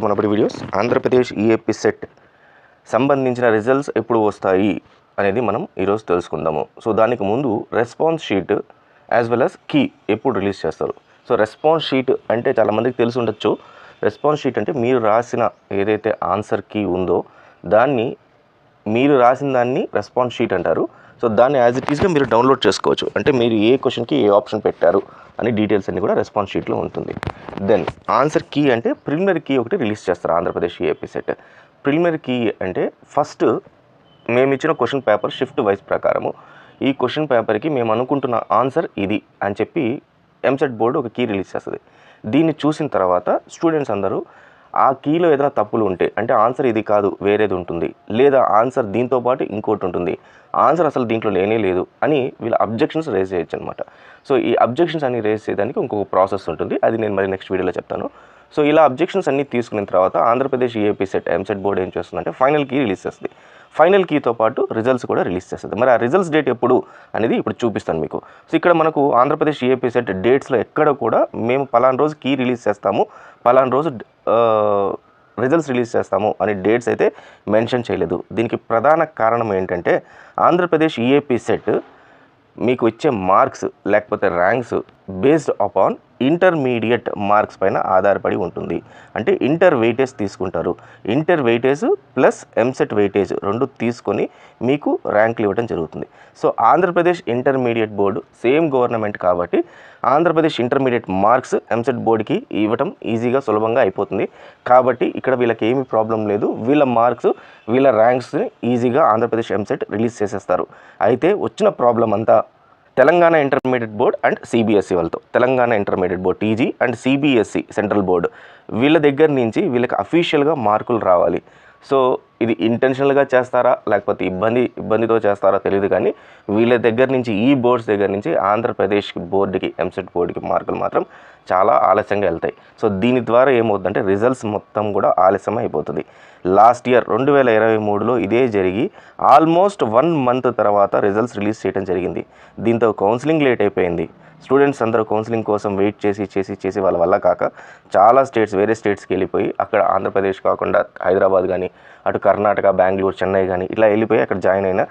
మనబడి videos Andhra Pradesh EAPCET సంబంధించిన results ఎప్పుడు వస్తాయి అనేది మనం ఈరోజు తెలుసుకుందాము. సో దానికి ముందు response sheet as well as key ఎప్పుడు రిలీజ్ చేస్తారు. సో రెస్పాన్స్ షీట్ అంటే చాలామందికి తెలిసి ఉండొచ్చు. రెస్పాన్స్ షీట్ అంటే మీరు రాసిన ఏదైతే ఆన్సర్ కీ ఉందో దాన్ని మీరు రాసిన దాన్ని రెస్పాన్స్ షీట్ అంటారు. సో దాన్ని యాజ్ ఇట్ ఈస్గా మీరు డౌన్లోడ్ చేసుకోవచ్చు. అంటే మీరు ఏ క్వశ్చన్కి ఏ ఆప్షన్ పెట్టారు అని డీటెయిల్స్ అన్నీ కూడా రెస్పాన్స్ షీట్లో ఉంటుంది. దెన్ ఆన్సర్ కీ అంటే ప్రిలిమినరీ కీ ఒకటి రిలీజ్ చేస్తారు Andhra Pradesh EAPCET. Preliminary key అంటే ఫస్ట్ మేము ఇచ్చిన క్వశ్చన్ పేపర్ షిఫ్ట్ వైజ్ ప్రకారము ఈ క్వశ్చన్ పేపర్కి మేము అనుకుంటున్న ఆన్సర్ ఇది అని చెప్పి ఎంసెట్ బోర్డు ఒక కీ రిలీజ్ చేస్తుంది. దీన్ని చూసిన తర్వాత స్టూడెంట్స్ అందరూ ఆ కీలో ఏదైనా తప్పులు ఉంటే, అంటే ఆన్సర్ ఇది కాదు వేరేది ఉంటుంది, లేదా ఆన్సర్ దీంతో పాటు ఇంకోటి ఉంటుంది, ఆన్సర్ అసలు దీంట్లో లేనే లేదు అని వీళ్ళ అబ్జెక్షన్స్ రేజ్ చేయొచ్చు అనమాట. సో ఈ అబ్జెక్షన్స్ అన్ని రేజ్ చేయడానికి ఇంకొక ప్రాసెస్ ఉంటుంది, అది నేను మరి నెక్స్ట్ వీడియోలో చెప్తాను. సో ఇలా అబ్జెక్షన్స్ అన్ని తీసుకున్న తర్వాత Andhra Pradesh EAP set EAMCET board ఏం చేస్తుందంటే ఫైనల్ కీ రిలీజ్ చేస్తుంది. ఫైనల్ కీతో పాటు రిజల్ట్స్ కూడా రిలీజ్ చేస్తుంది. మరి ఆ రిజల్ట్స్ డేట్ ఎప్పుడు అనేది ఇప్పుడు చూపిస్తాను మీకు. సో ఇక్కడ మనకు ఆంధ్రప్రదేశ్ ఈఏపీ సెట్ డేట్స్లో ఎక్కడ కూడా మేము పలానా రోజు కీ రిలీజ్ చేస్తాము, పలానా రోజు రిజల్ట్స్ రిలీజ్ చేస్తాము అని డేట్స్ అయితే మెన్షన్ చేయలేదు. దీనికి ప్రధాన కారణం ఏంటంటే ఆంధ్రప్రదేశ్ ఈఏపీ సెట్ మీకు ఇచ్చే మార్క్స్ లేకపోతే ranks based upon intermediate marks పైన ఆధారపడి ఉంటుంది. అంటే ఇంటర్ వెయిటేజ్ తీసుకుంటారు. Inter weightage plus EAMCET weightage రెండు తీసుకొని మీకు ర్యాంకులు ఇవ్వడం జరుగుతుంది. So Andhra Pradesh intermediate board same government కాబట్టి ఆంధ్రప్రదేశ్ ఇంటర్మీడియట్ మార్క్స్ ఎంసెట్ బోర్డుకి ఇవ్వటం ఈజీగా సులభంగా అయిపోతుంది. కాబట్టి ఇక్కడ వీళ్ళకి ఏమీ ప్రాబ్లం లేదు. వీళ్ళ మార్క్స్ వీళ్ళ ర్యాంక్స్ని ఈజీగా ఆంధ్రప్రదేశ్ ఎంసెట్ రిలీజ్ చేసేస్తారు. అయితే వచ్చిన ప్రాబ్లం అంతా Telangana intermediate board and CBSE వాళ్ళతో, Telangana intermediate board TG and CBSE central board వీళ్ళ దగ్గర నుంచి వీళ్ళకి అఫీషియల్గా మార్కులు రావాలి. సో ఇది ఇంటెన్షనల్గా చేస్తారా లేకపోతే ఇబ్బందితో చేస్తారా తెలియదు, కానీ వీళ్ళ దగ్గర నుంచి ఈ బోర్డ్స్ దగ్గర నుంచి ఆంధ్రప్రదేశ్ బోర్డుకి ఎంసెట్ బోర్డుకి మార్కులు మాత్రం చాలా ఆలస్యంగా వెళ్తాయి. సో దీని ద్వారా ఏమవుతుందంటే రిజల్ట్స్ మొత్తం కూడా ఆలస్యం అయిపోతుంది. లాస్ట్ ఇయర్ 2023లో ఇదే జరిగి ఆల్మోస్ట్ 1 మంత్ తర్వాత రిజల్ట్స్ రిలీజ్ చేయడం జరిగింది. దీంతో కౌన్సిలింగ్ లేట్ అయిపోయింది. స్టూడెంట్స్ అందరూ కౌన్సిలింగ్ కోసం వెయిట్ చేసి వాళ్ళ వల్ల కాక చాలా వేరే స్టేట్స్కి వెళ్ళిపోయి అక్కడ ఆంధ్రప్రదేశ్ కాకుండా హైదరాబాద్ కానీ అటు కర్ణాటక, బెంగళూరు, చెన్నై కానీ ఇట్లా వెళ్ళిపోయి అక్కడ జాయిన్ అయిన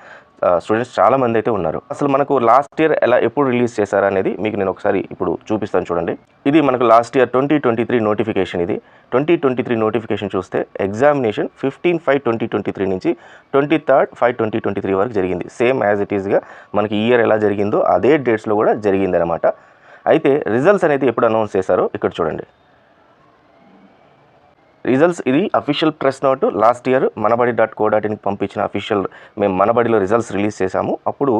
స్టూడెంట్స్ చాలామంది అయితే ఉన్నారు. అసలు మనకు లాస్ట్ ఇయర్ ఎప్పుడు రిలీజ్ చేశారనేది మీకు నేను ఒకసారి ఇప్పుడు చూపిస్తాను చూడండి. ఇది మనకు లాస్ట్ ఇయర్ 2023 నోటిఫికేషన్. ఇది 2023 నోటిఫికేషన్ చూస్తే ఎగ్జామినేషన్ 15/5/2023 నుంచి 23/5/2023 వరకు జరిగింది. సేమ్ యాజ్ ఇట్ ఈస్గా మనకి ఈ ఇయర్ ఎలా జరిగిందో అదే డేట్స్లో కూడా జరిగింది అనమాట. అయితే రిజల్ట్స్ అనేది ఎప్పుడు అనౌన్స్ చేశారో ఇక్కడ చూడండి. రిజల్ట్స్ ఇది official press note last year manabadi.co.inకి పంపించిన అఫీషియల్, మేము మనబడిలో రిజల్ట్స్ రిలీజ్ చేశాము, అప్పుడు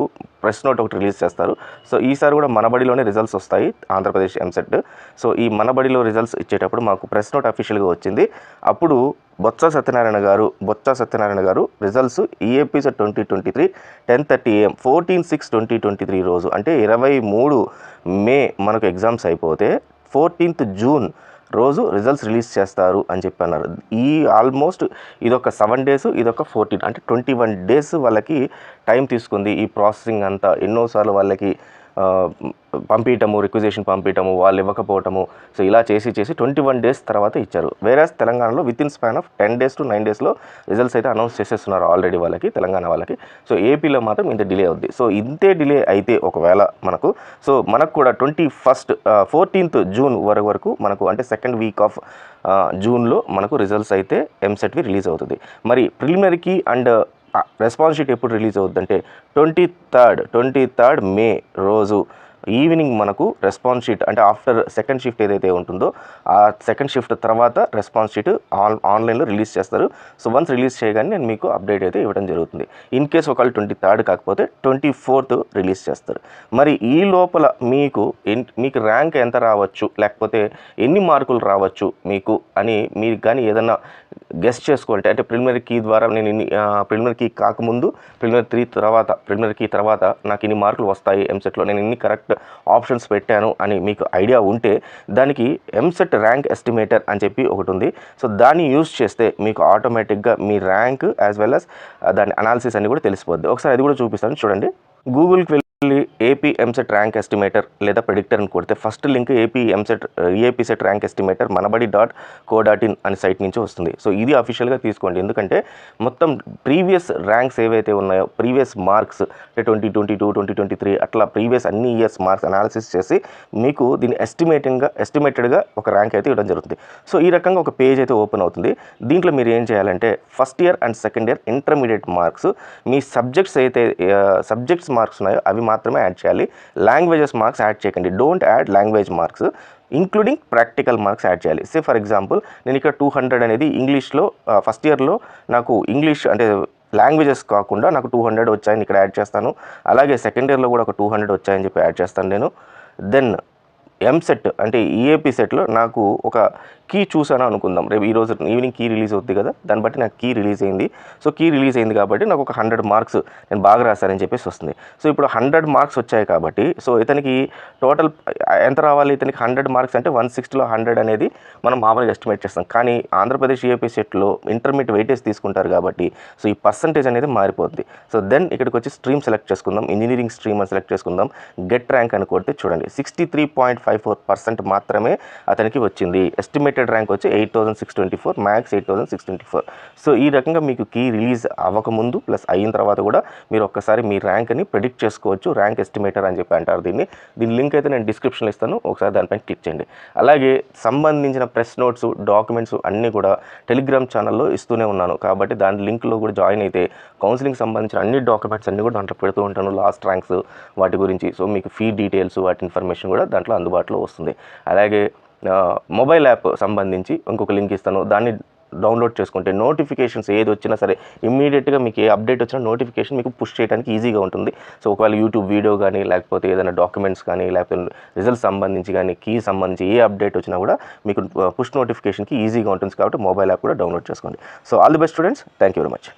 ప్రెస్ నోట్ ఒకటి రిలీజ్ చేస్తారు. సో ఈసారి కూడా మనబడిలోనే రిజల్ట్స్ వస్తాయి ఆంధ్రప్రదేశ్ ఎంసెట్. సో ఈ మనబడిలో రిజల్ట్స్ ఇచ్చేటప్పుడు మాకు ప్రెస్ నోట్ అఫీషియల్గా వచ్చింది. అప్పుడు బొత్స సత్యనారాయణ గారు రిజల్ట్స్ ఈఏపీ సెట్ 2023 10:30 AM 14/6/2023 రోజు, అంటే 23 మే మనకు ఎగ్జామ్స్ అయిపోతే 14th జూన్ రోజు రిజల్ట్స్ రిలీజ్ చేస్తారు అని చెప్పి అన్నారు. ఈ ఆల్మోస్ట్ ఇదొక 7 days, ఇదొక 14, అంటే 21 days వాళ్ళకి టైం తీసుకుంది. ఈ ప్రాసెసింగ్ అంతా ఎన్నోసార్లు వాళ్ళకి పంపించటము, రిక్వెజిషన్ పంపించటము, వాళ్ళు ఇవ్వకపోవటము, సో ఇలా చేసి 21 days తర్వాత ఇచ్చారు. వేరేస్ తెలంగాణలో within span of 10 days to 9 daysలో రిజల్ట్స్ అయితే అనౌన్స్ చేసేస్తున్నారు ఆల్రెడీ వాళ్ళకి, తెలంగాణ వాళ్ళకి. సో ఏపీలో మాత్రం ఇంత డిలే అవుద్ది. సో ఇంతే డిలే అయితే ఒకవేళ మనకు కూడా 14th జూన్ వరకు మనకు, అంటే సెకండ్ వీక్ ఆఫ్ జూన్లో మనకు రిజల్ట్స్ అయితే ఎంసెట్వి రిలీజ్ అవుతుంది. మరి ప్రిలిమినరీకి అండ్ రెస్పాన్స్ షీట్ ఎప్పుడు రిలీజ్ అవుతుందంటే 23rd మే రోజు ఈవినింగ్ మనకు రెస్పాన్స్ షీట్, అంటే ఆఫ్టర్ సెకండ్ షిఫ్ట్ ఏదైతే ఉంటుందో ఆ సెకండ్ షిఫ్ట్ తర్వాత రెస్పాన్స్ షీట్ ఆన్లైన్లో రిలీజ్ చేస్తారు. సో వన్స్ రిలీజ్ చేయగానే నేను మీకు అప్డేట్ అయితే ఇవ్వడం జరుగుతుంది. ఇన్ కేస్ ఒకవేళ 23rd కాకపోతే 24th రిలీజ్ చేస్తారు. మరి ఈ లోపల మీకు ర్యాంక్ ఎంత రావచ్చు లేకపోతే ఎన్ని మార్కులు రావచ్చు మీకు అని మీరు కానీ ఏదన్నా గెస్ట్ చేసుకోవాలంటే, అంటే ప్రిలిమినరీ కీ ద్వారా నేను ప్రిలిమినరీ కీ కాకముందు ప్రిలిమినరీ కీ తర్వాత నాకు ఇన్ని మార్కులు వస్తాయి ఎంసెట్లో, నేను ఇన్ని కరెక్ట్ ఆప్షన్స్ పెట్టాను అని మీకు ఐడియా ఉంటే దానికి ఎంసెట్ ర్యాంక్ ఎస్టిమేటర్ అని చెప్పి ఒకటి ఉంది. సో దాన్ని యూజ్ చేస్తే మీకు ఆటోమేటిక్గా మీ ర్యాంక్ యాజ్ వెల్ యాజ్ దాని అనాలిసిస్ అన్ని కూడా తెలిసిపోద్ది. ఒకసారి అది కూడా చూపిస్తాను చూడండి. గూగుల్కి వెళ్ళి ఏపీ ఎంసెట్ ర్యాంక్ ఎస్టిమేటర్ లేదా ప్రెడిక్టర్ అని కొడితే first link AP set rank estimator manabadi.co.in అనే సైట్ నుంచి వస్తుంది. సో ఇది అఫీషియల్గా తీసుకోండి, ఎందుకంటే మొత్తం ప్రీవియస్ ర్యాంక్స్ ఏవైతే ఉన్నాయో, ప్రీవియస్ మార్క్స్ అంటే 2022, 2023 అట్లా ప్రీవియస్ అన్ని ఇయర్స్ మార్క్స్ అనాలిసిస్ చేసి మీకు దీన్ని ఎస్టిమేటెడ్గా ఒక ర్యాంక్ అయితే ఇవ్వడం జరుగుతుంది. సో ఈ రకంగా ఒక పేజ్ అయితే ఓపెన్ అవుతుంది. దీంట్లో మీరు ఏం చేయాలంటే first year and second year intermediate marks, మీ సబ్జెక్ట్స్ మార్క్స్ ఉన్నాయో అవి మాత్రమే యాడ్ చేయాలి. లాంగ్వేజెస్ మార్క్స్ యాడ్ చేయకండి. Don't add language marks, including practical marks add చేయాలి. సే ఫర్ ఎగ్జాంపుల్ నేను ఇక్కడ 200 అనేది ఇంగ్లీష్లో ఫస్ట్ ఇయర్లో నాకు ఇంగ్లీష్ అంటే లాంగ్వేజెస్ కాకుండా నాకు 200 వచ్చాయని ఇక్కడ యాడ్ చేస్తాను. అలాగే సెకండ్ ఇయర్లో కూడా ఒక 200 వచ్చాయని చెప్పి యాడ్ చేస్తాను నేను. దెన్ ఎంసెట్ అంటే ఈఏపీ సెట్లో నాకు ఒక కీ చూసాను అనుకుందాం. రేపు ఈరోజు ఈవినింగ్ కీ రిలీజ్ అవుతుంది కదా, దాన్ని బట్టి నాకు కీ రిలీజ్ అయింది. సో కీ రిలీజ్ అయింది కాబట్టి నాకు ఒక 100 మార్క్స్ నేను బాగా రాశానని చెప్పేసి వస్తుంది. సో ఇప్పుడు 100 మార్క్స్ వచ్చాయి కాబట్టి సో ఇతనికి టోటల్ ఎంత రావాలి? ఇతనికి 100 మార్క్స్ అంటే 160లో 100 అనేది మనం మామూలుగా ఎస్టిమేట్ చేస్తాం. కానీ ఆంధ్రప్రదేశ్ ఈఏపీ సెట్లో ఇంటర్మీడియట్ వెయిటేజ్ తీసుకుంటారు కాబట్టి సో ఈ పర్సంటేజ్ అనేది మారిపోతుంది. సో దెన్ ఇక్కడికి వచ్చి స్ట్రీమ్ సెలెక్ట్ చేసుకుందాం. ఇంజనీరింగ్ స్ట్రీమ్ అని సెలెక్ట్ చేసుకుందాం. గెట్ ర్యాంక్ అని కొడితే చూడండి 63.54% మాత్రమే అతనికి వచ్చింది. ఎస్టిమేటెడ్ ర్యాంక్ వచ్చి 8624, మ్యాథ్స్ 8624. సో ఈ రకంగా మీకు కీ రిలీజ్ అవ్వకముందు ప్లస్ అయిన తర్వాత కూడా మీరు ఒక్కసారి మీ ర్యాంక్ని ప్రెడిక్ట్ చేసుకోవచ్చు. ర్యాంక్ ఎస్టిమేటర్ అని చెప్పి అంటారు దీని లింక్ అయితే నేను డిస్క్రిప్షన్లో ఇస్తాను, ఒకసారి దానిపైన క్లిక్ చేయండి. అలాగే సంబంధించిన ప్రెస్ నోట్స్, డాక్యుమెంట్స్ అన్నీ కూడా టెలిగ్రామ్ ఛానల్లో ఇస్తూనే ఉన్నాను కాబట్టి దాని లింక్లో కూడా జాయిన్ అయితే కౌన్సిలింగ్ సంబంధించిన అన్ని డాక్యుమెంట్స్ అన్నీ కూడా దాంట్లో పెడుతూ ఉంటాను, లాస్ట్ ర్యాంక్స్ వాటి గురించి. సో మీకు ఫీ డీటెయిల్స్ వాటి ఇన్ఫర్మేషన్ కూడా దాంట్లో అందుబాటులో వస్తుంది. అలాగే మొబైల్ యాప్ సంబంధించి ఇంకొక లింక్ ఇస్తాను, దాన్ని డౌన్లోడ్ చేసుకుంటే నోటిఫికేషన్స్ ఏది వచ్చినా సరే ఇమ్మీడియట్గా మీకు ఏ అప్డేట్ వచ్చినా నోటిఫికేషన్ మీకు పుష్ చేయడానికి ఈజీగా ఉంటుంది. సో ఒకవేళ యూట్యూబ్ వీడియో కానీ లేకపోతే ఏదైనా డాక్యుమెంట్స్ కానీ లేకపోతే రిజల్ట్స్ సంబంధించి కానీ కీ సంబంధించి ఏ అప్డేట్ వచ్చినా కూడా మీకు పుష్ నోటిఫికేషన్కి ఈజీగా ఉంటుంది కాబట్టి మొబైల్ యాప్ కూడా డౌన్లోడ్ చేసుకోండి. So all the best students, thank you very much.